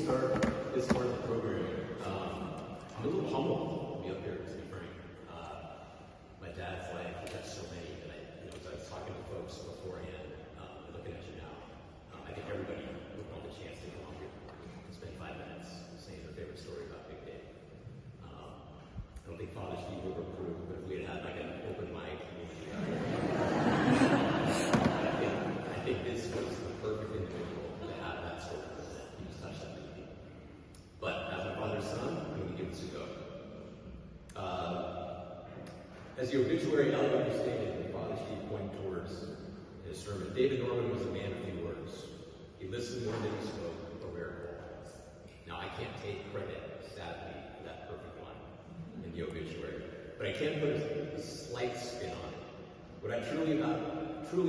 start this part of the program, I'm a little humbled to be up here, to be frank. My dad's life, he got so many that as I was talking to folks beforehand, and looking at you now, I think everybody would want the chance to come up here and spend 5 minutes saying their favorite story about Big Dave. I don't think Father Steve would approve, but if we had had like an open mic, I think this was the perfect individual to have that sort of present. He just touched that many people. But as my father's son, I'm going to give this a go. As the obituary eloquently stated, Father Steve pointed towards his sermon, David Norman was a man of few words. He listened more than he spoke, a rare quality. Now, I can't take credit, sadly, for that perfect line in the obituary, but I can put a slight spin on it. What I truly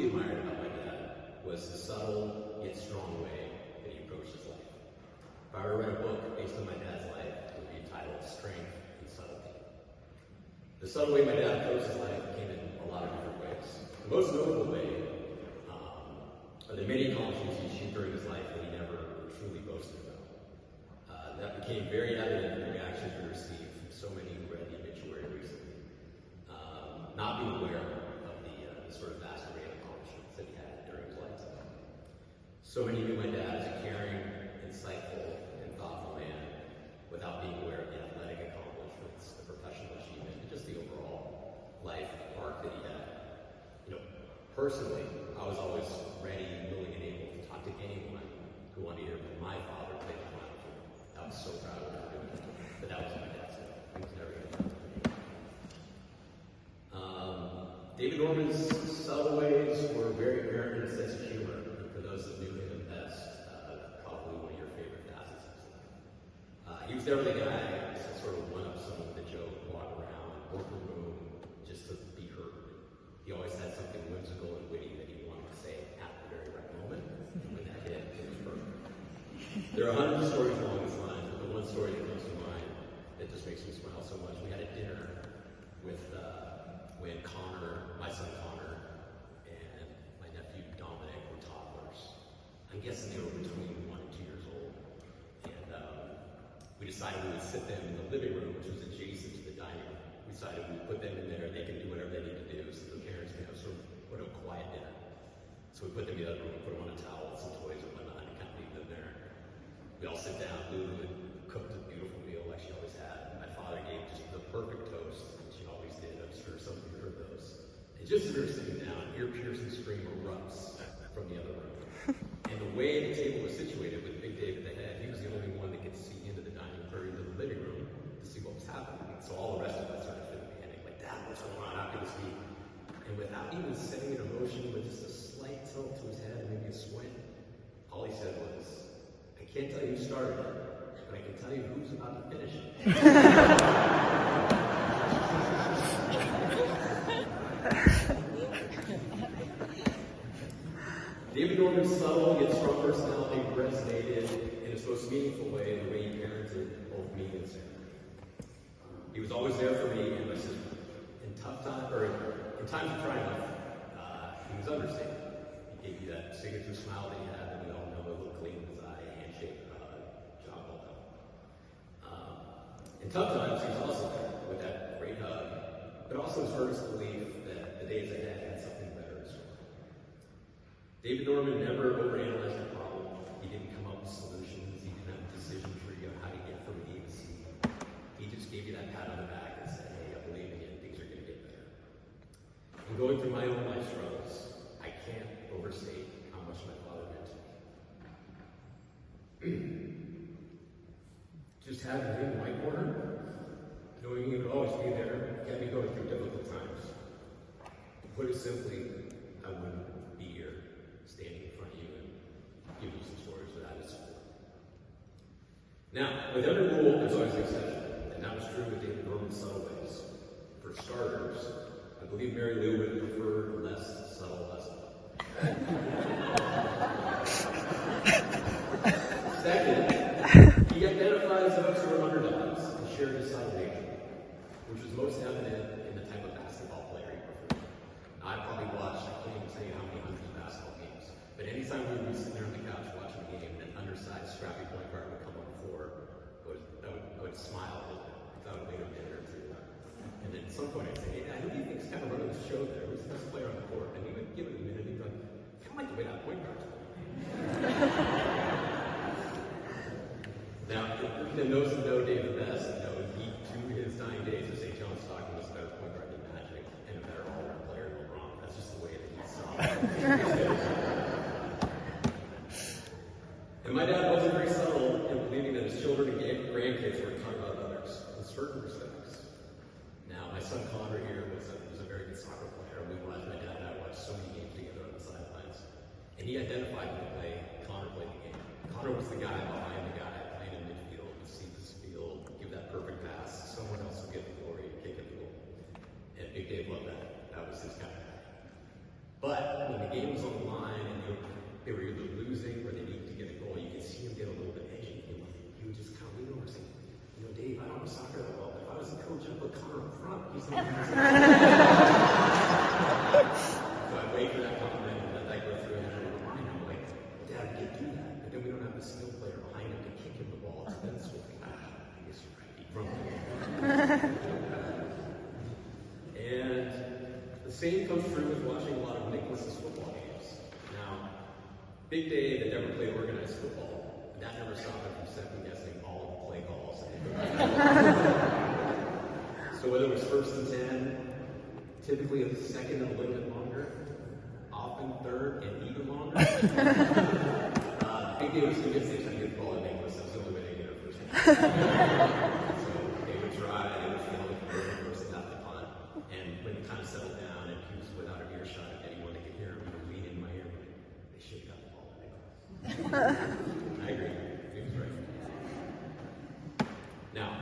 admired about my dad was the subtle yet strong way that he approached his life. If I were to write a book based on my dad's life, it would be entitled Strength and Subtlety. The subtle way my dad approached his life came in a lot of different ways. The most notable way are the many accomplishments he achieved during his life that he never truly boasted about. That became very evident in the reactions we received from so many who read the obituary recently, not being aware of the sort of vast array of accomplishments that he had during his lifetime. So many knew my dad as a caring, insightful, and thoughtful man without being aware of the athletic accomplishments, the professional achievement, and just the overall life arc that he had. Personally, I was always ready, willing, and able to talk to anyone who wanted to hear from my father play the final field. I was so proud of him for doing that. But that was my dad's life. He was never going to do it. David Norman's subtle ways were very apparent in his sense of humor. And for those that knew him best, probably one of your favorite facets of his life. He was never the guy to sort of one-up someone with a joke, walk around, work the room, just to be heard. He always had something whimsical and witty that he wanted to say at the very right moment. And when that hit, it was perfect. There are hundreds of stories along this line, but the one story that comes to mind that just makes me smile so much, we had a dinner with when Connor, my son Connor, and my nephew Dominic were toddlers. I'm guessing they were between 1 and 2 years old. And we decided we would sit them in the living room, which was adjacent to the dining room. We decided we would put them in there, they can do whatever they need to do, so the parents can have sort of a quiet dinner. So we put them in the other room, put them on a towel, some toys and whatnot, and kind of leave them there. We all sit down, Lulu had cooked a beautiful meal like she always had. And my father gave just the perfect toast, and she always did. I'm sure some of you heard those. And just as we were sitting down, ear-piercing scream erupts from the other room. And the way the table was situated with Big Dave at the head, he was the only one that could see into the dining room, or into the living room to see what was happening. So all the rest of us started feeling panic, like, Dad, what's going on? How can this be? And without even setting an emotion, with just a slight tilt to his head and maybe a squint, all he said was, I can't tell you who started it, but I can tell you who's about to finish it. David Norman's subtle yet strong personality resonated in its most meaningful way in the way he parented both me and Sarah. He was always there for me and my sister. In times of triumph, he was understated. He gave you that signature smile that he had that we all know, a little clean in his eye, handshake, job well done. In tough times, he was also there with that great hug, but also his earnest belief that the days ahead had something better in store. David Norman never overanalyzed a problem. He didn't come up with solutions. He didn't have a decision tree on how to get from A to C. He just gave you that pat on the back and said, hey, I believe in you, things are going to get better. And going through my own life struggles, I can't overstate how much my father meant to me. Just having him in my corner, knowing he would always be there, kept me going through difficult times. To put it simply, I wouldn't be here, standing in front of you and giving you some stories without his support. Now, with every rule, there's always an exception, and that was true with David Norman's subtle ways. For starters, I believe Mary Lou would have preferred less subtle husband. Second, he identifies those who are underdogs and shared his side of nature, which was most evident in the type of basketball player he preferred. Now, I probably watched, I can't even tell you how many hundreds of basketball games, but anytime we would be sitting there on the couch watching a game and an undersized, scrappy point guard would come up smile a little bit. I thought I'd wait a minute or two. And then at some point I'd say, hey, Dad, who do you think's kind of running the show there? Who's the best player on the court? And he would give it a minute, and he'd go, kind of like the way that point guard's playing. Now, and those who know Dave the best know he, to his dying days, would say John Stockton was a better point guard than Magic and a better all-around player than LeBron. That's just the way that he saw it. And my dad wasn't very subtle in believing that his children and grandkids were talking about others in certain respects. Now, my son Connor here was a very good soccer player. We watched, my dad and I watched so many games together on the sidelines. And he identified with the way Connor played the game. Connor was the guy behind the guy playing in midfield, would see this field, give that perfect pass. Someone else would get the glory and kick it goal. And Big Dave loved that. That was his kind of guy. But when the game was on the line and they were either losing or they needed to get a goal, you could see him get a little bit edgy. He would just kind of lean over and say, Dave, I don't know soccer that well, but if I was a coach, I'd put Connor up front. He's not So I'd wait for that compliment and then I'd go through and I'd remind him, like, Dad, we can't do that. But then we don't have the skill player behind him to kick him the ball. So then it's sort of like, I guess you're right. He's wrong. And the same comes true with watching a lot of Nicholas's football games. Now, Big Dave had never played organized football, and that never stopped him from second guessing all of the play calls. So whether it was 1st and 10, typically a second and a little bit longer, often third and even longer, Big Dave was convinced they were trying to get the ball to Nicholas. That was the only way they get it first. So they would try, they would fail to convert the first and the punt. And when it kind of settled down and he was without an earshot of anyone that could hear him, he would lean in my ear and they should have got the ball to Nicholas. I agree. He was right. Now,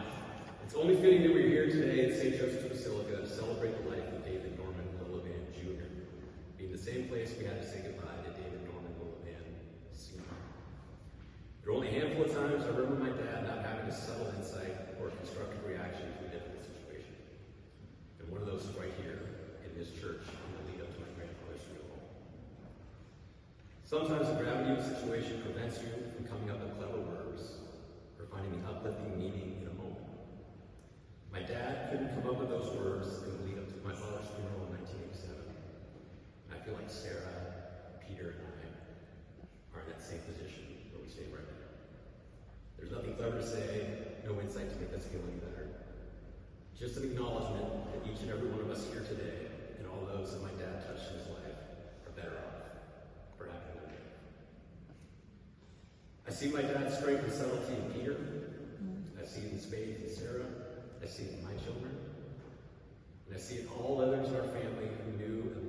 it's only fitting that we're here today at St. Joseph's Basilica to celebrate the life of David Norman Lillavan Jr., being the same place we had to say goodbye to David Norman Lillavan Sr. There are only a handful of times I remember my dad not having a subtle insight or a constructive reaction to a difficult situation. And one of those is right here in this church in the lead up to my grandfather's funeral. Sometimes the gravity of a situation prevents you from coming up with clever words or finding the uplifting meaning in a moment. My dad couldn't come up with those words in the lead up to my father's funeral in 1987. I feel like Sarah, Peter, and I are in that same position where we stay right now. There's nothing clever to say, no insight to make us feel any better. Just an acknowledgement that each and every one of us here today, and all those that my dad touched in his life, are better off for having them. I see my dad's strength and subtlety in Peter. I see it in spades in Sarah. I see it in my children. And I see it in all others in our family who knew and